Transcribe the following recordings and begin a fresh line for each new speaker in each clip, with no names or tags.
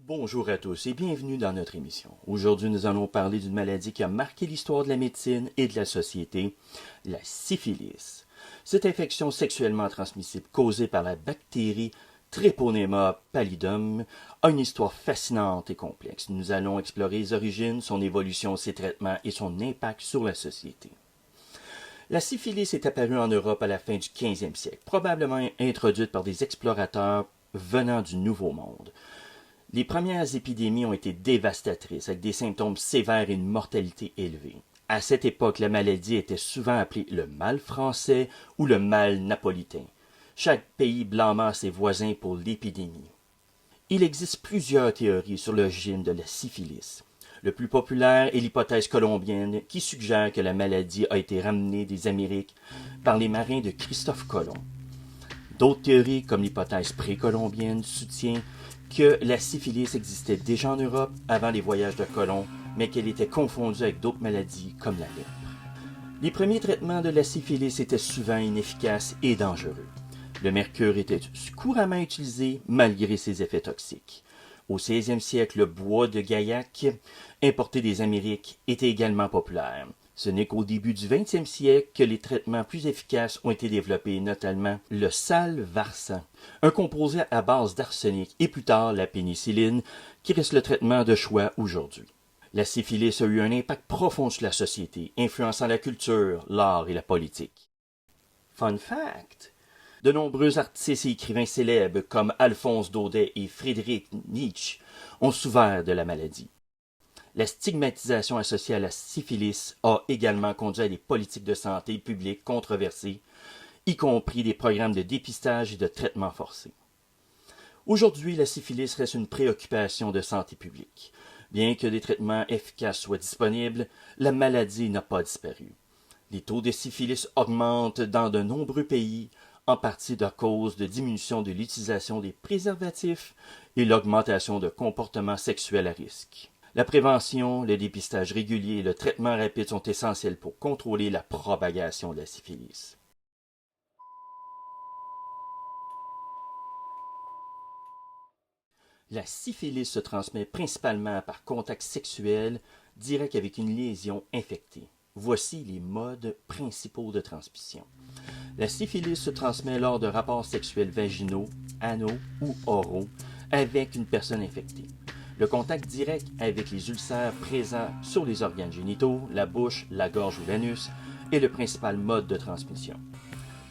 Bonjour à tous et bienvenue dans notre émission. Aujourd'hui, nous allons parler d'une maladie qui a marqué l'histoire de la médecine et de la société, la syphilis. Cette infection sexuellement transmissible causée par la bactérie Treponema pallidum a une histoire fascinante et complexe. Nous allons explorer les origines, son évolution, ses traitements et son impact sur la société. La syphilis est apparue en Europe à la fin du 15e siècle, probablement introduite par des explorateurs venant du Nouveau Monde. Les premières épidémies ont été dévastatrices, avec des symptômes sévères et une mortalité élevée. À cette époque, la maladie était souvent appelée le mal français ou le mal napolitain. Chaque pays blâmant ses voisins pour l'épidémie. Il existe plusieurs théories sur l'origine de la syphilis. Le plus populaire est l'hypothèse colombienne qui suggère que la maladie a été ramenée des Amériques par les marins de Christophe Colomb. D'autres théories, comme l'hypothèse précolombienne, soutiennent que la syphilis existait déjà en Europe avant les voyages de Colomb, mais qu'elle était confondue avec d'autres maladies comme la lèpre. Les premiers traitements de la syphilis étaient souvent inefficaces et dangereux. Le mercure était couramment utilisé malgré ses effets toxiques. Au 16e siècle, le bois de Gaillac, importé des Amériques, était également populaire. Ce n'est qu'au début du 20e siècle que les traitements plus efficaces ont été développés, notamment le salvarsan, un composé à base d'arsenic, et plus tard la pénicilline, qui reste le traitement de choix aujourd'hui. La syphilis a eu un impact profond sur la société, influençant la culture, l'art et la politique. Fun fact! De nombreux artistes et écrivains célèbres comme Alphonse Daudet et Friedrich Nietzsche ont souffert de la maladie. La stigmatisation associée à la syphilis a également conduit à des politiques de santé publique controversées, y compris des programmes de dépistage et de traitement forcé. Aujourd'hui, la syphilis reste une préoccupation de santé publique. Bien que des traitements efficaces soient disponibles, la maladie n'a pas disparu. Les taux de syphilis augmentent dans de nombreux pays, en partie à cause de diminution de l'utilisation des préservatifs et l'augmentation de comportements sexuels à risque. La prévention, le dépistage régulier et le traitement rapide sont essentiels pour contrôler la propagation de la syphilis. La syphilis se transmet principalement par contact sexuel direct avec une lésion infectée. Voici les modes principaux de transmission. La syphilis se transmet lors de rapports sexuels vaginaux, anaux ou oraux avec une personne infectée. Le contact direct avec les ulcères présents sur les organes génitaux, la bouche, la gorge ou l'anus est le principal mode de transmission.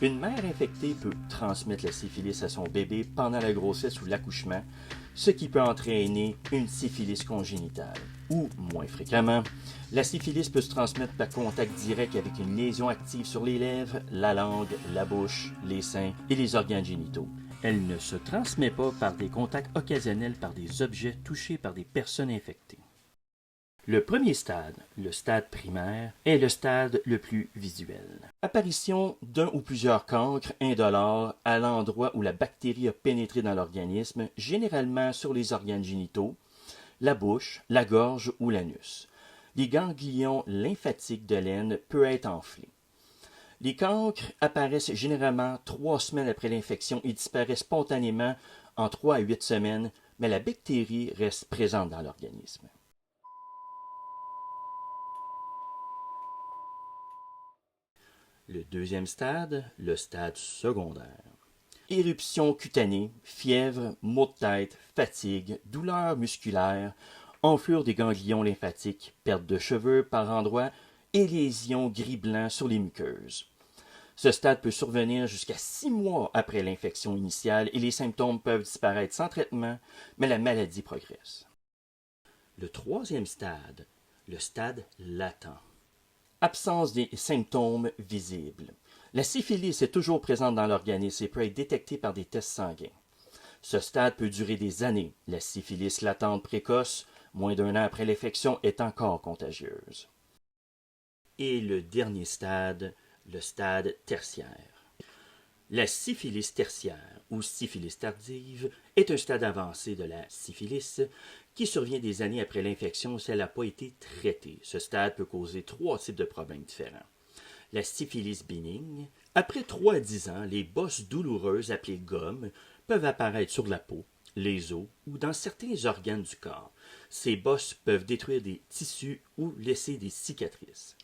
Une mère infectée peut transmettre la syphilis à son bébé pendant la grossesse ou l'accouchement, ce qui peut entraîner une syphilis congénitale. Ou, moins fréquemment, la syphilis peut se transmettre par contact direct avec une lésion active sur les lèvres, la langue, la bouche, les seins et les organes génitaux. Elle ne se transmet pas par des contacts occasionnels par des objets touchés par des personnes infectées. Le premier stade, le stade primaire, est le stade le plus visuel. Apparition d'un ou plusieurs cancres indolores à l'endroit où la bactérie a pénétré dans l'organisme, généralement sur les organes génitaux, la bouche, la gorge ou l'anus. Les ganglions lymphatiques de l'aine peuvent être enflés. Les cancres apparaissent généralement 3 semaines après l'infection et disparaissent spontanément en 3 à 8 semaines, mais la bactérie reste présente dans l'organisme. Le deuxième stade, le stade secondaire. Éruption cutanée, fièvre, maux de tête, fatigue, douleurs musculaires, enflure des ganglions lymphatiques, perte de cheveux par endroits et lésions gris-blanc sur les muqueuses. Ce stade peut survenir jusqu'à 6 mois après l'infection initiale et les symptômes peuvent disparaître sans traitement, mais la maladie progresse. Le troisième stade, le stade latent. Absence des symptômes visibles. La syphilis est toujours présente dans l'organisme et peut être détectée par des tests sanguins. Ce stade peut durer des années. La syphilis latente précoce, moins d'1 an après l'infection, est encore contagieuse. Et le dernier stade, le stade tertiaire. La syphilis tertiaire ou syphilis tardive est un stade avancé de la syphilis qui survient des années après l'infection si elle n'a pas été traitée. Ce stade peut causer 3 types de problèmes différents. La syphilis bénigne. Après 3 à 10 ans, les bosses douloureuses appelées gommes peuvent apparaître sur la peau, les os ou dans certains organes du corps. Ces bosses peuvent détruire des tissus ou laisser des cicatrices.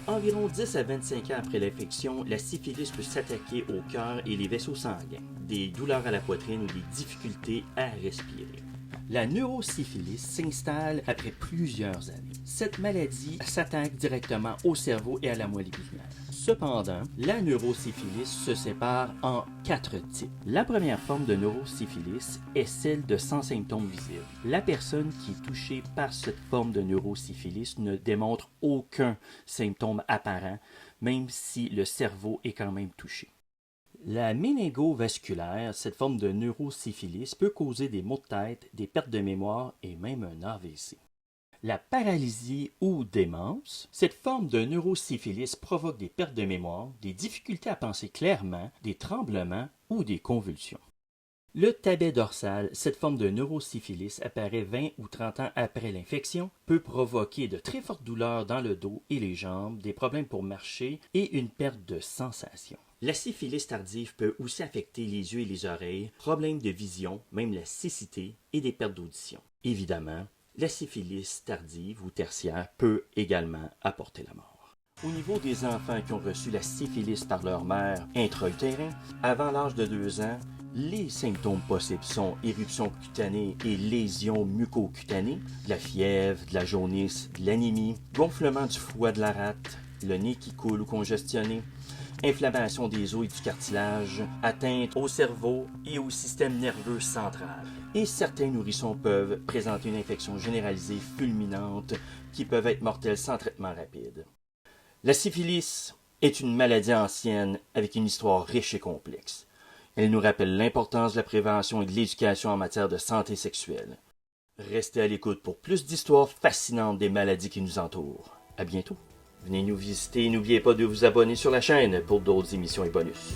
Environ 10 à 25 ans après l'infection, la syphilis peut s'attaquer au cœur et les vaisseaux sanguins, des douleurs à la poitrine ou des difficultés à respirer. La neurosyphilis s'installe après plusieurs années. Cette maladie s'attaque directement au cerveau et à la moelle épinière. Cependant, la neurosyphilis se sépare en 4 types. La première forme de neurosyphilis est celle de sans symptômes visibles. La personne qui est touchée par cette forme de neurosyphilis ne démontre aucun symptôme apparent, même si le cerveau est quand même touché. La méningovasculaire, cette forme de neurosyphilis, peut causer des maux de tête, des pertes de mémoire et même un AVC. La paralysie ou démence, cette forme de neurosyphilis provoque des pertes de mémoire, des difficultés à penser clairement, des tremblements ou des convulsions. Le tabet dorsal, cette forme de neurosyphilis apparaît 20 ou 30 ans après l'infection, peut provoquer de très fortes douleurs dans le dos et les jambes, des problèmes pour marcher et une perte de sensation. La syphilis tardive peut aussi affecter les yeux et les oreilles, problèmes de vision, même la cécité et des pertes d'audition. Évidemment, la syphilis tardive ou tertiaire peut également apporter la mort. Au niveau des enfants qui ont reçu la syphilis par leur mère intra-utérin, avant l'âge de 2 ans, les symptômes possibles sont éruptions cutanées et lésions mucocutanées, de la fièvre, de la jaunisse, de l'anémie, gonflement du foie de la rate, le nez qui coule ou congestionné, inflammation des os et du cartilage, atteinte au cerveau et au système nerveux central. Et certains nourrissons peuvent présenter une infection généralisée fulminante qui peuvent être mortelles sans traitement rapide. La syphilis est une maladie ancienne avec une histoire riche et complexe. Elle nous rappelle l'importance de la prévention et de l'éducation en matière de santé sexuelle. Restez à l'écoute pour plus d'histoires fascinantes des maladies qui nous entourent. À bientôt. Venez nous visiter et n'oubliez pas de vous abonner sur la chaîne pour d'autres émissions et bonus.